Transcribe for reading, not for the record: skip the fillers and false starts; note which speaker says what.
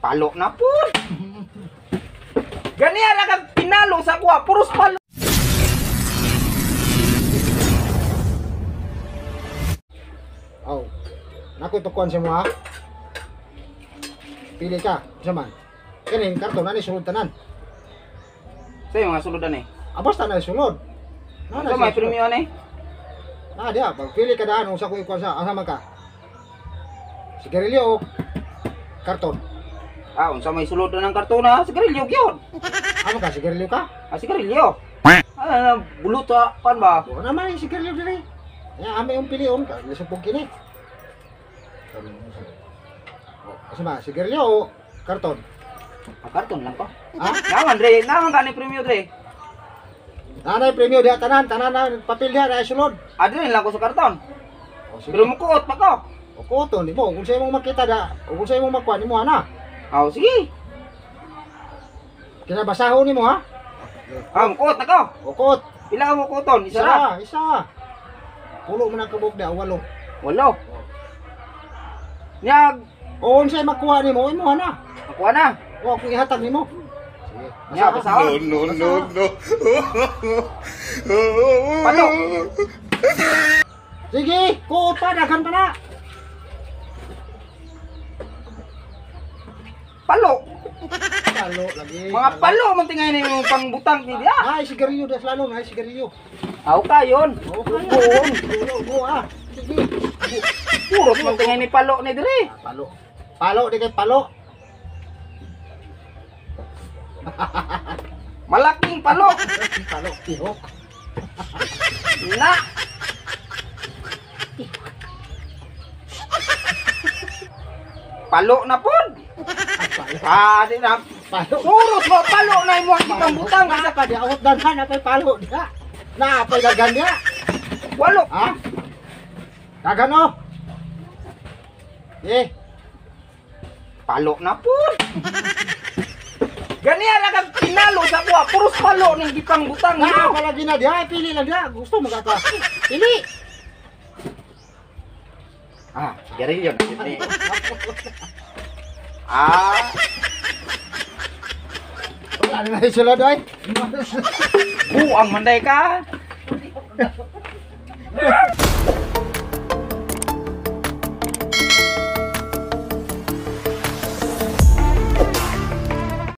Speaker 1: Palo na po. Ganyan lang kang pinalo sa kuha. Puros palo.
Speaker 2: Oh. Naku itukuan siya mo ha. Pili ka. Isa man. Kaning karton na ni sulod tanan.
Speaker 1: Sa'yo mga suludan eh.
Speaker 2: Basta na sulod.
Speaker 1: Ito may premium eh.
Speaker 2: Dia. Pagpili ka daan. Usa ko ikuan sa. Asa man ka? Sigarilyo o karton.
Speaker 1: Unsa may sulod na ng kartona? Sigarilyo gyud.
Speaker 2: Ano ka? Sigarilyo ka?
Speaker 1: Sigarilyo. Bulot pan ba?
Speaker 2: Oo naman yung sigarilyo dili. Ame yung pilion ka. Lisupog kini. Asa ba? Sigarilyo o karton?
Speaker 1: Karton lang ko. Naman ka ni premium dre.
Speaker 2: Nanay premium dia tanan na papel dia na sulod.
Speaker 1: Adre lang ko sa karton.
Speaker 2: Sige.
Speaker 1: Pero mukuot pa ko.
Speaker 2: O kuton di mo kung sa imong makita da, o kung sa imong makuha nimo ana.
Speaker 1: Sige.
Speaker 2: Kinabasahon nimo ha?
Speaker 1: Mukuot na ko.
Speaker 2: Ukot.
Speaker 1: Pila mo kuton? Isa ra.
Speaker 2: Isa. Pulo man ang kabog da, walo.
Speaker 1: Walo. Nyag.
Speaker 2: O unsay makuha nimo imo ana.
Speaker 1: Makuha na.
Speaker 2: O ako ihatag nimo. Sige.
Speaker 1: Nya basahon.
Speaker 3: No.
Speaker 1: Palo.
Speaker 2: Sige, kuot pa daghan pa na.
Speaker 1: Palo.
Speaker 2: Palo lagi.
Speaker 1: Mga palo man tingay ni yung pangbutang ni dia.
Speaker 2: Ay sigarilyo da slalom, ay sigarilyo.
Speaker 1: Kayon.
Speaker 2: Go ah. Sige.
Speaker 1: Puro man tingay ni palo ni dire.
Speaker 2: Palo. Palo di kay palo.
Speaker 1: Malaking palo.
Speaker 2: Palo tihok.
Speaker 1: Na. Palo na pod. Di na.
Speaker 2: Palo.
Speaker 1: Puros mo palo na imo ang pangbutang.
Speaker 2: Nasa ka dia awat danhan na kay palo dia. Na apay dagan dia.
Speaker 1: Walo.
Speaker 2: Ha? Dagan oh.
Speaker 1: Palo na pod. Ganyan lang kang pinalo sa kuha. Puros palo ning gipangbutang
Speaker 2: Na
Speaker 1: nimo.
Speaker 2: palagi na dia, pili lang dia. Gusto mo ka. Pili.
Speaker 1: Sigarilyo na yun eh.
Speaker 2: Wala na isulod ay.
Speaker 1: Buang manday ka.